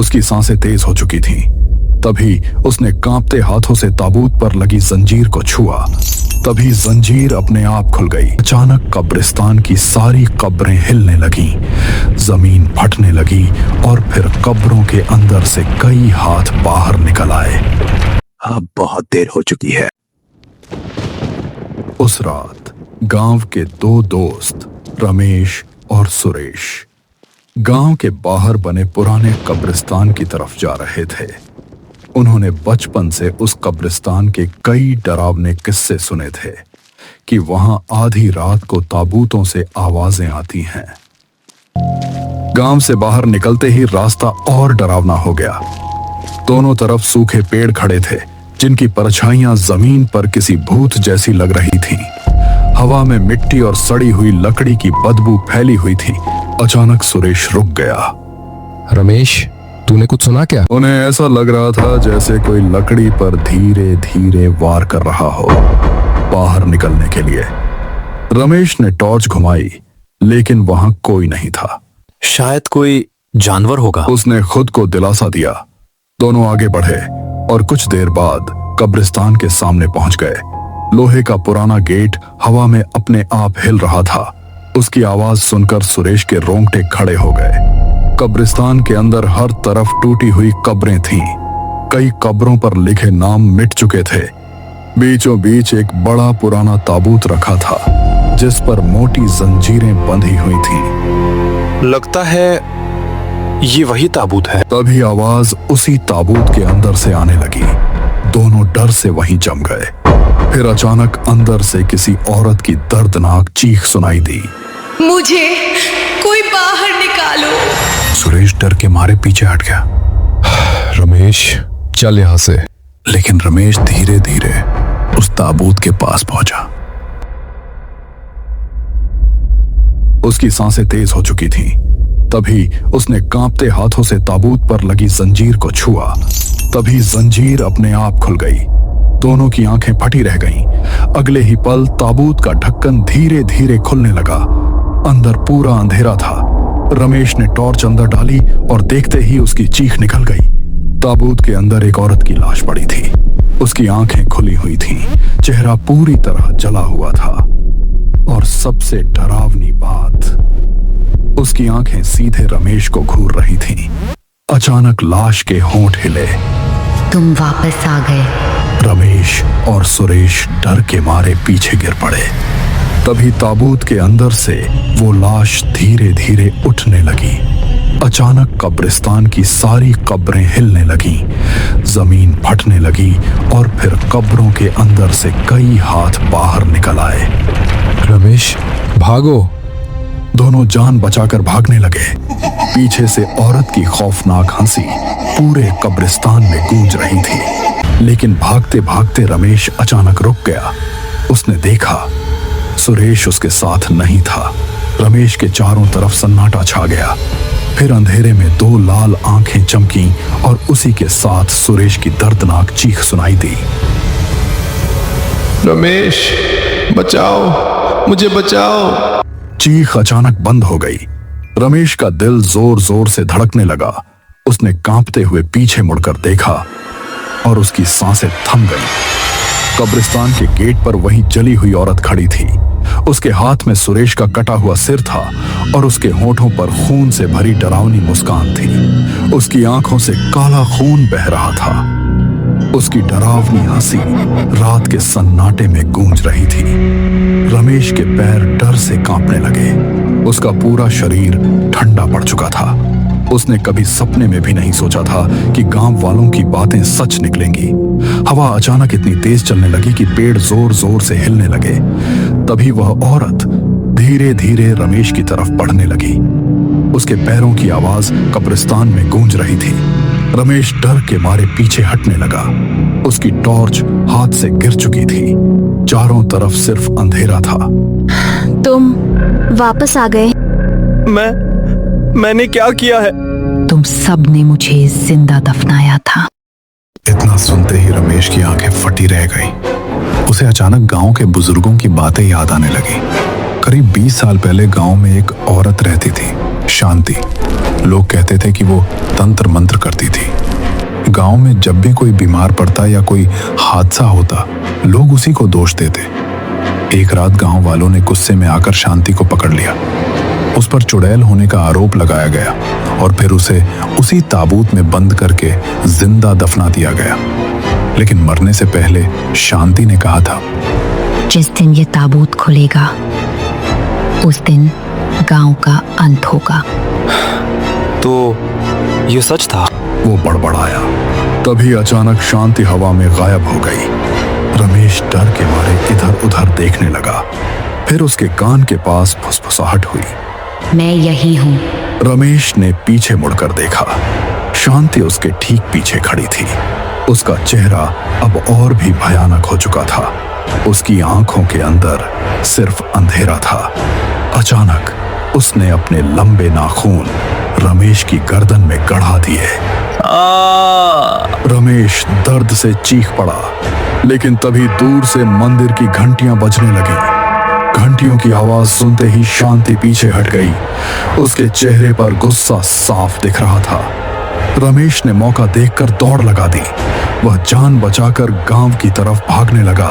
उसकी सांसें तेज हो चुकी थीं। तभी उसने कांपते हाथों से ताबूत पर लगी जंजीर को छुआ। तभी जंजीर अपने आप खुल गई। अचानक कब्रिस्तान की सारी कब्रें हिलने लगीं, जमीन फटने लगी और फिर कब्रों के अंदर से कई हाथ बाहर निकल आए। अब बहुत देर हो चुकी है। उस रात गांव के दो दोस्त रमेश और सुरेश गांव के बाहर बने पुराने कब्रिस्तान की तरफ जा रहे थे। उन्होंने बचपन से उस कब्रिस्तान के कई डरावने किस्से सुने थे कि वहां आधी रात को ताबूतों से आवाजें आती हैं। गांव से बाहर निकलते ही रास्ता और डरावना हो गया। दोनों तरफ सूखे पेड़ खड़े थे जिनकी परछाइयां जमीन पर किसी भूत जैसी लग रही थीं। हवा में मिट्टी और सड़ी हुई लकड़ी की बदबू फैली हुई थी। अचानक सुरेश रुक गया। रमेश, तूने कुछ सुना क्या? उन्हें ऐसा लग रहा था जैसे कोई लकड़ी पर धीरे धीरे वार कर रहा हो बाहर निकलने के लिए। रमेश ने टॉर्च घुमाई लेकिन वहां कोई नहीं था। शायद कोई जानवर होगा। उसने खुद को दिलासा दिया। दोनों आगे बढ़े और कुछ देर बाद कब्रिस्तान के सामने पहुंच गए। लोहे का पुराना गेट हवा में अपने आप हिल रहा था। उसकी आवाज सुनकर सुरेश के रोंगटे खड़े हो गए। कब्रिस्तान के अंदर हर तरफ टूटी हुई कब्रें थीं। कई कब्रों पर लिखे नाम मिट चुके थे। बीचों बीच एक बड़ा पुराना ताबूत रखा था जिस पर मोटी जंजीरें बंधी हुई थीं। लगता है ये वही ताबूत है। तभी आवाज उसी ताबूत के अंदर से आने लगी। दोनों डर से वहीं जम गए। फिर अचानक अंदर से किसी औरत की दर्दनाक चीख सुनाई दी। मुझे कोई बाहर निकालो। सुरेश डर के मारे पीछे हट गया। रमेश, चल यहां से। लेकिन रमेश धीरे धीरे उस ताबूत के पास पहुंचा। उसकी सांसें तेज हो चुकी थीं। तभी उसने कांपते हाथों से ताबूत पर लगी जंजीर को छुआ। तभी जंजीर अपने आप खुल गई। दोनों की आंखें फटी रह गईं। अगले ही पल ताबूत का ढक्कन धीरे धीरे खुलने लगा। अंदर पूरा अंधेरा था। रमेश ने टॉर्च अंदर डाली और देखते ही उसकी चीख निकल गई। ताबूत के अंदर एक औरत की लाश पड़ी थी। उसकी आंखें खुली हुई थीं, चेहरा पूरी तरह जला हुआ था और सबसे डरावनी बात, उसकी आंखें सीधे रमेश को घूर रही थीं। अचानक लाश के होंठ हिले। तुम वापस आ गए। रमेश और सुरेश डर के मारे पीछे गिर पड़े। तभी ताबूत के अंदर से वो लाश धीरे धीरे उठने लगी। अचानक कब्रिस्तान की सारी कब्रें हिलने लगीं, जमीन फटने लगी और फिर कब्रों के अंदर से कई हाथ बाहर निकल आए। रमेश, भागो। दोनों जान बचाकर भागने लगे। पीछे से औरत की खौफनाक हंसी पूरे कब्रिस्तान में गूंज रही थी। लेकिन भागते भागते रमेश अचानक रुक गया। उसने देखा सुरेश उसके साथ नहीं था। रमेश के चारों तरफ सन्नाटा छा गया। फिर अंधेरे में दो लाल आंखें चमकी और उसी के साथ सुरेश की दर्दनाक चीख सुनाई दी। रमेश, बचाओ, मुझे बचाओ। चीख अचानक बंद हो गई। रमेश का दिल जोर जोर से धड़कने लगा। उसने कांपते हुए पीछे मुड़कर देखा और उसकी सांसें थम गईं। कब्रिस्तान के गेट पर वही जली हुई औरत खड़ी थी। उसके हाथ में सुरेश का कटा हुआ सिर था और उसके होठों पर खून से भरी डरावनी मुस्कान थी। उसकी आंखों से काला खून बह रहा था। उसकी डरावनी हंसी रात के सन्नाटे में गूंज रही थी। रमेश के पैर डर से कांपने लगे। उसका पूरा शरीर ठंडा पड़ चुका था। उसने कभी सपने में भी नहीं सोचा था कि गांव वालों की बातें सच निकलेंगी। हवा अचानक इतनी तेज चलने लगी कि पेड़ जोर जोर से हिलने लगे। तभी वह औरत धीरे धीरे रमेश की तरफ बढ़ने लगी। उसके पैरों की आवाज कब्रिस्तान में गूंज रही थी। रमेश डर के मारे पीछे हटने लगा। उसकी टॉर्च हाथ से गिर चुकी थी। चारों तरफ सिर्फ अंधेरा था। तुम वापस आ गए। मैंने क्या किया है? तुम सब ने मुझे जिंदा दफनाया था। इतना सुनते ही रमेश की आंखें फटी रह गईं। उसे अचानक गांव के बुजुर्गों की बातें याद आने लगी। करीब 20 साल पहले गांव में एक औरत रहती थी, शांति। लोग कहते थे कि वो तंत्र मंत्र करती थी। गांव में जब भी कोई बीमार पड़ता या कोई हादसा होता, लोग उसी को दोष देते। एक रात गांव वालों ने गुस्से में आकर शांति को पकड़ लिया। उस पर चुड़ैल होने का आरोप लगाया गया और फिर उसे उसी ताबूत में बंद करके जिंदा दफना दिया गया। लेकिन मरने से पहले शांति ने कहा था, जिस दिन ये ताबूत खुलेगा उस दिन गांव का अंत होगा। तो ये सच था? वो बड़बड़ाया। तभी अचानक शांति हवा में गायब हो गई। रमेश डर के मारे इधर उधर देखने लगा। फिर उसके कान के पास फुसफुसाहट हुई। मैं यही हूँ। रमेश ने पीछे मुड़कर देखा। शांति उसके ठीक पीछे खड़ी थी। उसका चेहरा अब और भी भयानक हो चुका था। उसकी आंखों के अंदर सिर्फ अंधेरा था। अचानक उसने अपने लंबे नाखून रमेश की गर्दन में गड़ा दिए। रमेश दर्द से चीख पड़ा, लेकिन तभी दूर से मंदिर की घंटियां बजने लगी। घंटियों की आवाज सुनते ही शांति पीछे हट गई। उसके चेहरे पर गुस्सा साफ दिख रहा था। रमेश ने मौका देखकर दौड़ लगा दी। वह जान बचाकर गांव की तरफ भागने लगा।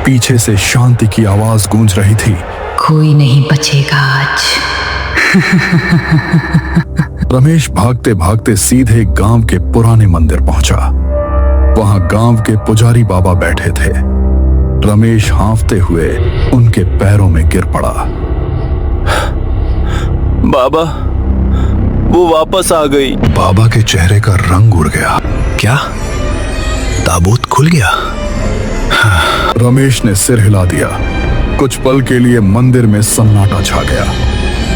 पीछे से शांति की आवाज गूंज रही थी, कोई नहीं बचेगा आज। रमेश भागते भागते सीधे गांव के पुराने मंदिर पहुंचा। वहां गांव के पुजारी बाबा बैठे थे। रमेश हांफते हुए उनके पैरों में गिर पड़ा। बाबा, वो वापस आ गई। बाबा के चेहरे का रंग उड़ गया। क्या ताबूत खुल गया? रमेश ने सिर हिला दिया। कुछ पल के लिए मंदिर में सन्नाटा छा गया।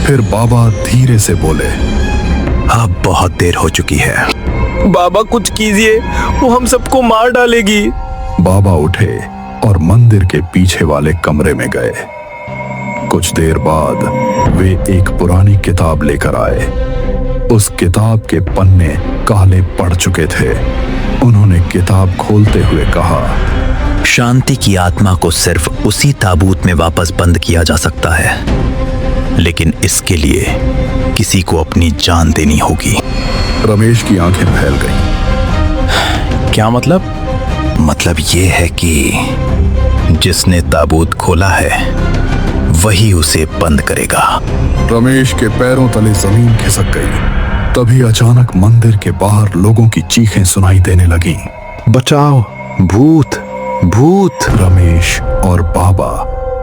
फिर बाबा धीरे से बोले, अब बहुत देर हो चुकी है। बाबा कुछ कीजिए, वो हम सबको मार डालेगी। बाबा उठे और मंदिर के पीछे वाले कमरे में गए। कुछ देर बाद वे एक पुरानी किताब लेकर आए। उस किताब के पन्ने काले पड़ चुके थे। उन्होंने किताब खोलते हुए कहा, शांति की आत्मा को सिर्फ उसी ताबूत में वापस बंद किया जा सकता है, लेकिन इसके लिए किसी को अपनी जान देनी होगी। रमेश की आंखें फैल गईं। क्या मतलब? मतलब ये है कि जिसने ताबूत खोला है वही उसे बंद करेगा। रमेश के पैरों तले जमीन खिसक गई। तभी अचानक मंदिर के बाहर लोगों की चीखें सुनाई देने लगीं। बचाओ, भूत, भूत। रमेश और बाबा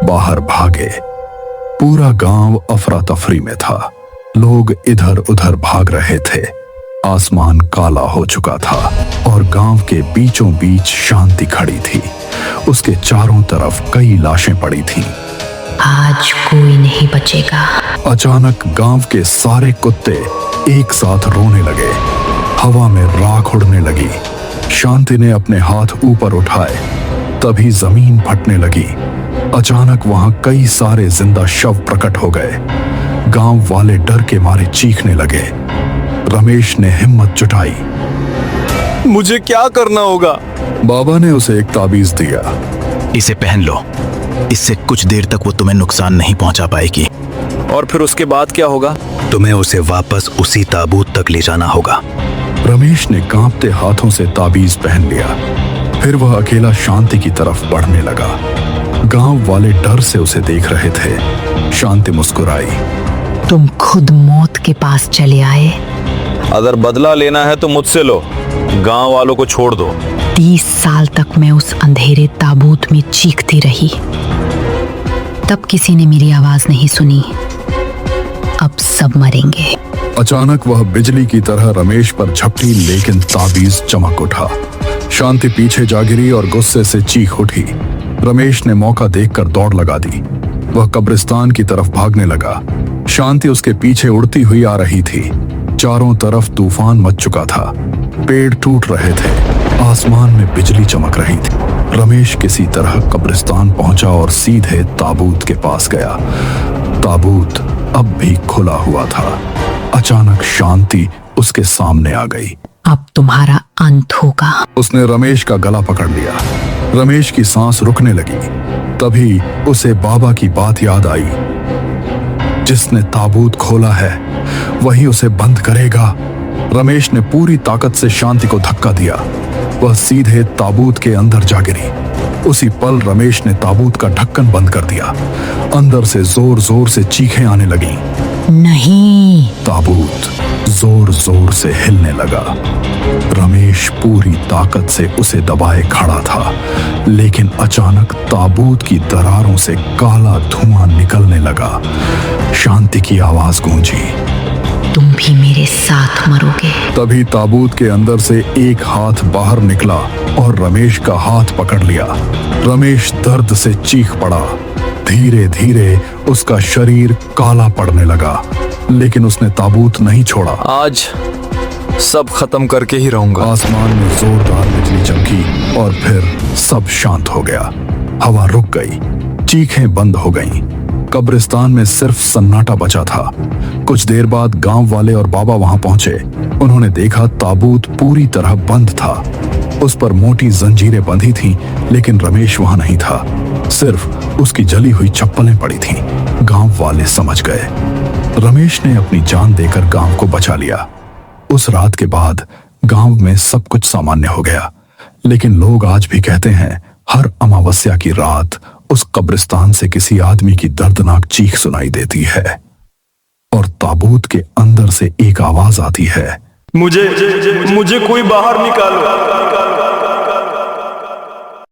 बाहर भागे। पूरा गांव अफरा तफरी में था। लोग इधर उधर भाग रहे थे। आसमान काला हो चुका था और गांव के बीचों बीच शांति खड़ी थी। उसके चारों तरफ कई लाशें पड़ी थीं। आज कोई नहीं बचेगा। अचानक गांव के सारे कुत्ते एक साथ रोने लगे। हवा में राख उड़ने लगी। शांति ने अपने हाथ ऊपर उठाए। तभी जमीन फटने लगी। अचानक वहां कई सारे जिंदा शव प्रकट हो गए। गांव वाले डर के मारे चीखने लगे। रमेश ने हिम्मत जुटाई। मुझे क्या करना होगा? बाबा ने उसे एक ताबीज दिया। इसे पहन लो, इससे कुछ देर तक वो तुम्हें नुकसान नहीं पहुंचा पाएगी। और फिर उसके बाद क्या होगा? तुम्हें उसे वापस उसी ताबूत तक ले जाना होगा। रमेश ने कांपते हाथों से ताबीज पहन लिया। फिर वह अकेला शांति की तरफ बढ़ने लगा। गांव वाले डर से उसे देख रहे थे। शांति मुस्कुराई। तुम खुद मौत के पास चले आए। अगर बदला लेना है तो मुझसे लो, गांव वालों को छोड़ दो। 30 साल तक मैं उस अंधेरे ताबूत में चीखती रही। तब किसी ने मेरी आवाज नहीं सुनी। अब सब मरेंगे। अचानक वह बिजली की तरह रमेश पर झपटी, लेकिन ताबीज चमक उठा। शांति पीछे जा गिरी और गुस्से से चीख उठी। रमेश ने मौका देखकर दौड़ लगा दी। वह कब्रिस्तान की तरफ भागने लगा। शांति उसके पीछे उड़ती हुई आ रही थी। चारों तरफ तूफान मच चुका था। पेड़ टूट रहे थे। आसमान में बिजली चमक रही थी। रमेश किसी तरह कब्रिस्तान पहुंचा और सीधे ताबूत के पास गया। ताबूत अब भी खुला हुआ था। अचानक शांति उसके सामने आ गई। अब तुम्हारा अंत होगा। उसने रमेश का गला पकड़ लिया। रमेश की सांस रुकने लगी। तभी उसे बाबा की बात याद आई। जिसने ताबूत खोला है वही उसे बंद करेगा। रमेश ने पूरी ताकत से शांति को धक्का दिया। वह सीधे ताबूत के अंदर जा गिरी। उसी पल रमेश ने ताबूत का ढक्कन बंद कर दिया। अंदर से जोर जोर से चीखें आने लगी। नहीं। ताबूत जोर जोर से हिलने लगा। रमेश पूरी ताकत से उसे दबाए खड़ा था, लेकिन अचानक ताबूत की दरारों से काला धुआं निकलने लगा। शांति की आवाज गूंजी, तुम भी मेरे साथ मरोगे। तभी ताबूत के अंदर से एक हाथ बाहर निकला और रमेश का हाथ पकड़ लिया। रमेश दर्द से चीख पड़ा। धीरे धीरे उसका शरीर काला पड़ने लगा, लेकिन उसने ताबूत नहीं छोड़ा। आज सब खत्म करके ही रहूंगा। आसमान में जोरदार बिजली चमकी और फिर सब शांत हो गया। हवा रुक गई, चीखें बंद गईं। कब्रिस्तान में सिर्फ सन्नाटा बचा था। कुछ देर बाद गांव वाले और बाबा वहां पहुंचे। उन्होंने देखा ताबूत पूरी तरह बंद था। उस पर मोटी जंजीरें बंधी थीं, लेकिन रमेश वहां नहीं था। सिर्फ उसकी जली हुई चप्पलें पड़ी थीं। गांव वाले समझ गए। रमेश ने अपनी जान देकर गांव को बचा लिया। उस रात के बाद गांव में सब कुछ सामान्य हो गया, लेकिन लोग आज भी कहते हैं हर अमावस्या की रात उस कब्रिस्तान से किसी आदमी की दर्दनाक चीख सुनाई देती है और ताबूत के अंदर से एक आवाज आती है, मुझे कोई बाहर निकालो।